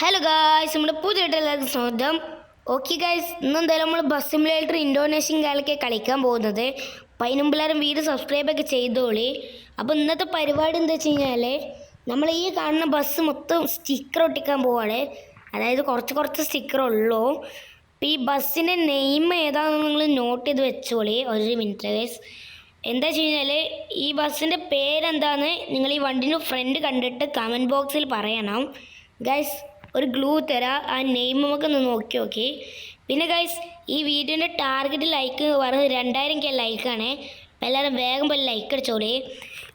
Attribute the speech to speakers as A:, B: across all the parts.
A: Hello guys, നമ്മുടെ പുതിയ സ്വാഗതം. ഓക്കെ ഗായ്സ്, ഇന്നെന്തായാലും നമ്മൾ ബസ് സിമുലേറ്റർ ഇൻഡോനേഷ്യൻ കാലൊക്കെ കളിക്കാൻ പോകുന്നത്. അപ്പം അതിന് മുമ്പ് വീഡിയോ സബ്സ്ക്രൈബൊക്കെ ചെയ്തോളി. അപ്പോൾ ഇന്നത്തെ പരിപാടി എന്താ വെച്ച് കഴിഞ്ഞാൽ, നമ്മൾ ഈ കാണുന്ന ബസ് മൊത്തം സ്റ്റിക്കർ ഒട്ടിക്കാൻ പോവാണ്. അതായത് കുറച്ച് സ്റ്റിക്കർ ഉള്ളൂ. അപ്പോൾ ഈ ബസ്സിൻ്റെ നെയിം ഏതാണെന്ന് നിങ്ങൾ നോട്ട് ചെയ്ത് വെച്ചോളി. ഒരു മിനിറ്റ് ഗൈസ്. എന്താ വെച്ച് കഴിഞ്ഞാൽ, ഈ ബസ്സിൻ്റെ പേരെന്താണെന്ന് നിങ്ങൾ ഈ വണ്ടിൻ്റെ ഫ്രണ്ട് കണ്ടിട്ട് കമൻറ്റ് ബോക്സിൽ പറയണം ഗൈസ്. ഒരു ഗ്ലൂ തരാം, ആ നെയിം നമുക്കൊന്ന് നോക്കി. പിന്നെ ഗൈസ്, ഈ വീഡിയോൻ്റെ ടാർഗറ്റ് ലൈക്ക് പറഞ്ഞത് 2000 ലൈക്കാണ്. അപ്പോൾ എല്ലാവരും വേഗം പോയി ലൈക്ക് അടിച്ചോളി.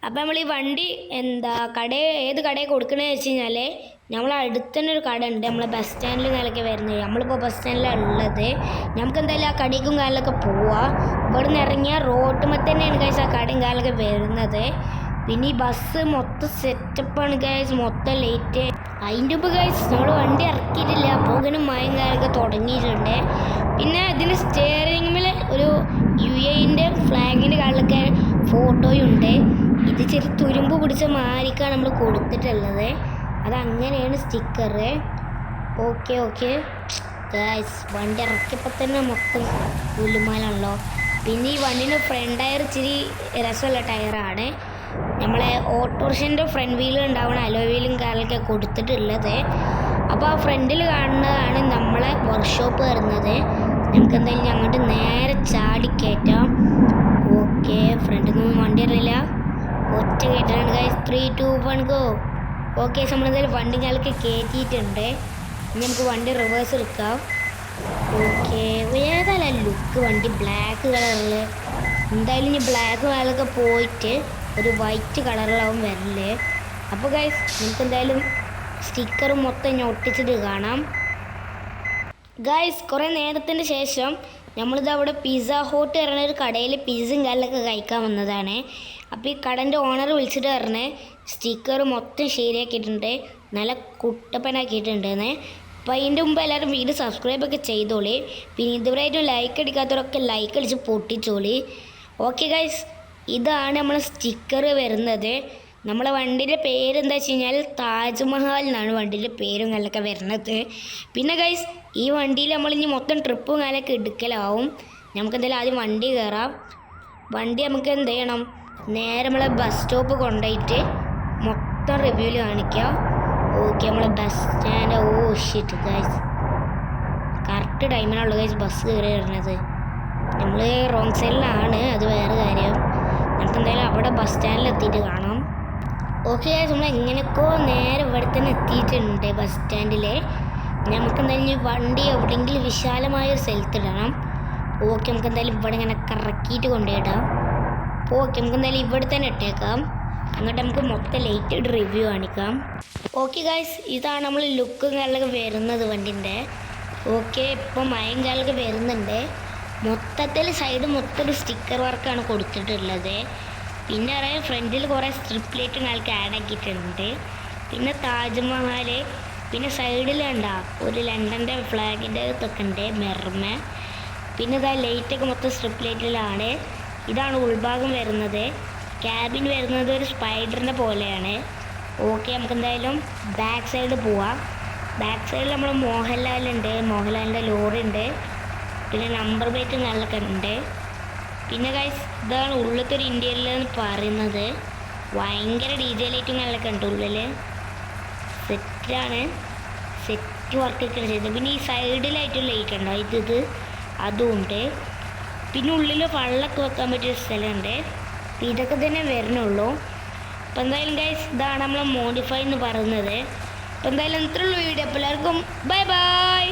A: അപ്പോൾ നമ്മൾ ഈ വണ്ടി ഏത് കടയിൽ കൊടുക്കണമെന്ന് വെച്ച് കഴിഞ്ഞാൽ, നമ്മളെ അടുത്ത് തന്നെ ഒരു കട ഉണ്ട്, നമ്മളെ ബസ് സ്റ്റാൻഡിൽ നിലയ്ക്ക് വരുന്നത്. നമ്മളിപ്പോൾ ബസ് സ്റ്റാൻഡിലാണ് ഉള്ളത്. നമുക്ക് എന്തായാലും ആ കടയ്ക്കും കാലിലൊക്കെ പോവാം. ഇവിടെ നിന്ന് ഇറങ്ങിയാൽ റോട്ടുമ്പോൾ തന്നെയാണ് ഗൈസ് ആ കടയും കാലൊക്കെ വരുന്നത്. പിന്നെ ഈ ബസ് മൊത്തം സെറ്റപ്പാണ് ഗൈസ്, മൊത്തം ലേറ്റ്. അതിൻ്റെ മുമ്പ് ഗൈസ് നമ്മൾ വണ്ടി ഇറക്കിയിട്ടില്ല, അപ്പോൾ ഇങ്ങനെ മയം കാലൊക്കെ തുടങ്ങിയിട്ടുണ്ട്. പിന്നെ ഇതിൻ്റെ സ്റ്റിയറിങ്ങിൽ ഒരു UAE ഫ്ലാഗിൻ്റെ കാലിലൊക്കെ ഫോട്ടോയുണ്ട്. ഇത് ചെറിയ തുരുമ്പ് പിടിച്ച മാരിക്കാണ് നമ്മൾ കൊടുത്തിട്ടുള്ളത്. അതങ്ങനെയാണ് സ്റ്റിക്കർ. ഓക്കെ ഗൈസ്, വണ്ടി ഇറക്കിയപ്പോൾ തന്നെ മൊത്തം പുല്ലുമാലാണല്ലോ. പിന്നെ ഈ വണ്ടിൻ്റെ ഫ്രണ്ട് ടയർ ഇച്ചിരി രസമുള്ള ടയറാണ്. നമ്മളെ ഓട്ടോറിക്ഷൻ്റെ ഫ്രണ്ട് വീലും ഉണ്ടാവണം, അലോ വീലും കാലൊക്കെ കൊടുത്തിട്ടുള്ളത്. അപ്പോൾ ആ ഫ്രണ്ടിൽ കാണുന്നതാണ് നമ്മളെ വർക്ക്ഷോപ്പ് വരുന്നത്. നമുക്ക് എന്തായാലും അങ്ങോട്ട് നേരെ ചാടി കയറ്റാം. ഓക്കെ, ഫ്രണ്ടിൽ നിന്നും വണ്ടി അറിയില്ല, ഒറ്റ കയറ്റാണ് ഗൈസ്. 3, 2, 1 ഗോ. ഓക്കെ, നമ്മളെന്തായാലും വണ്ടി കാലൊക്കെ കയറ്റിയിട്ടുണ്ട്. ഇനി നമുക്ക് വണ്ടി റിവേഴ്സ് എടുക്കാം. ഓക്കെ, ഏതായാലും ലുക്ക് വണ്ടി ബ്ലാക്ക് കളറിൽ. എന്തായാലും ഇനി ബ്ലാക്ക് കളറൊക്കെ പോയിട്ട് ഒരു വൈറ്റ് കളറിലാവും വരല്. അപ്പോൾ ഗൈസ്, നമുക്ക് എന്തായാലും സ്റ്റിക്കർ മൊത്തം ഇനി ഒട്ടിച്ചിട്ട് കാണാം. ഗൈസ്, കുറേ നേരത്തിന് ശേഷം നമ്മളിത് അവിടെ പിസ്സ ഹോട്ട് പറഞ്ഞ ഒരു കടയിൽ പിസ്സയും കാലിലൊക്കെ കഴിക്കാൻ വന്നതാണ്. അപ്പോൾ ഈ കടൻ്റെ ഓണർ വിളിച്ചിട്ട് പറഞ്ഞ് സ്റ്റിക്കർ മൊത്തം ശരിയാക്കിയിട്ടുണ്ട്, നല്ല കുട്ടപ്പനാക്കിയിട്ടുണ്ടെന്ന്. അപ്പോൾ അതിൻ്റെ മുമ്പ് എല്ലാവരും വീഡിയോ സബ്സ്ക്രൈബൊക്കെ ചെയ്തോളി. പിന്നെ ഇതുവരെയായിട്ടും ലൈക്ക് അടിക്കാത്തവരൊക്കെ ലൈക്ക് അടിച്ച് പൊട്ടിച്ചോളി. ഓക്കെ ഗൈസ്, ഇതാണ് നമ്മളെ സ്റ്റിക്കർ വരുന്നത്. നമ്മളെ വണ്ടിയുടെ പേരെന്താ വെച്ച് കഴിഞ്ഞാൽ താജ്മഹൽ എന്നാണ് വണ്ടിയുടെ പേരും കാലൊക്കെ വരുന്നത്. പിന്നെ ഗൈസ്, ഈ വണ്ടിയിൽ നമ്മളിനി മൊത്തം ട്രിപ്പും കാലൊക്കെ എടുക്കലാവും. നമുക്കെന്തായാലും ആദ്യം വണ്ടി കയറാം. വണ്ടി നമുക്ക് എന്ത് ചെയ്യണം, നേരെ നമ്മളെ ബസ് സ്റ്റോപ്പ് കൊണ്ടുപോയിട്ട് മൊത്തം റിവ്യൂവിൽ കാണിക്കാം. ഓക്കെ, നമ്മളെ bus stand. Shit guys, correct ടൈമിനാണുള്ളൂ ഗൈസ് ബസ് കയറി വരുന്നത്. നമ്മൾ റോങ് സൈഡിലാണ്, അത് വേറെ കാര്യം. നമുക്ക് എന്തായാലും അവിടെ ബസ് സ്റ്റാൻഡിൽ എത്തിയിട്ട് കാണാം. ഓക്കെ ഗൈസ്, നമ്മൾ എങ്ങനെയൊക്കെയോ നേരെ ഇവിടെ തന്നെ എത്തിയിട്ടുണ്ട് ബസ് സ്റ്റാൻഡിൽ. നമുക്ക് എന്തായാലും ഈ വണ്ടി എവിടെയെങ്കിലും വിശാലമായൊരു സ്ഥലത്തിടണം. ഓക്കെ, നമുക്ക് എന്തായാലും ഇവിടെ ഇങ്ങനെ കറക്കിയിട്ട് കൊണ്ടുപോയിടാം. ഓക്കെ, നമുക്ക് എന്തായാലും ഇവിടെ തന്നെ ഇട്ടേക്കാം. എന്നിട്ട് നമുക്ക് മൊത്തം ലൈറ്റ് റിവ്യൂ കാണിക്കാം. ഓക്കെ ഗൈസ്, ഇതാണ് നമ്മൾ ലുക്കും കാലൊക്കെ വരുന്നത് വണ്ടിൻ്റെ. ഓക്കെ, ഇപ്പം മയം കാലൊക്കെ വരുന്നുണ്ട്. മൊത്തത്തിൽ സൈഡ് മൊത്തം ഒരു സ്റ്റിക്കർ വർക്കാണ് കൊടുത്തിട്ടുള്ളത്. പിന്നെ അറിയാം, ഫ്രണ്ടിൽ കുറേ സ്ട്രിപ്പ് ലൈറ്റും കാലൊക്കെ ആഡ് ആക്കിയിട്ടുണ്ട്. പിന്നെ താജ്മഹൽ, പിന്നെ സൈഡിൽ കണ്ട ഒരു ലണ്ടൻ്റെ ഫ്ലാഗിൻ്റെ ഇതൊക്കെ ഉണ്ട് മിറമേ. പിന്നെ ഇതാ ലൈറ്റൊക്കെ മൊത്തം സ്ട്രിപ്പ് ലൈറ്റിലാണ്. ഇതാണ് ഉൾഭാഗം വരുന്നത്. ക്യാബിൻ വരുന്നത് ഒരു സ്പൈഡറിൻ്റെ പോലെയാണ്. ഓക്കെ, നമുക്ക് എന്തായാലും ബാക്ക് സൈഡ് പോവാം. ബാക്ക് സൈഡിൽ നമ്മൾ മോഹൻലാലുണ്ട്, മോഹൻലാലിൻ്റെ ലോറി ഉണ്ട്. പിന്നെ നമ്പർ പ്ലേറ്റും കാലൊക്കെ ഉണ്ട്. പിന്നെ ഗൈസ്, ഇതാണ് ഉള്ളിലത്തെ ഒരു ഇന്ത്യയിൽ എന്ന് പറയുന്നത്. ഭയങ്കര DJ ലൈറ്റും കാലൊക്കെ ഉണ്ട് ഉള്ളിൽ. സെറ്റാണ്, സെറ്റ് വർക്കൊക്കെ ചെയ്തത്. പിന്നെ ഈ സൈഡിലായിട്ട് ലൈറ്റ് ഉണ്ടോ, ഇത് അതും ഉണ്ട്. പിന്നെ ഉള്ളിൽ വെള്ളമൊക്കെ വെക്കാൻ പറ്റിയ സ്ഥലമുണ്ട്. അപ്പോൾ ഇതൊക്കെ തന്നെ വരണുള്ളൂ. അപ്പോൾ എന്തായാലും ഗൈസ്, ഇതാണ് നമ്മൾ മോഡിഫൈ എന്ന് പറയുന്നത്. അപ്പോൾ എന്തായാലും ഇത്രയുള്ള വീഡിയോ. അപ്പോൾ എല്ലാവർക്കും ബൈ ബൈ.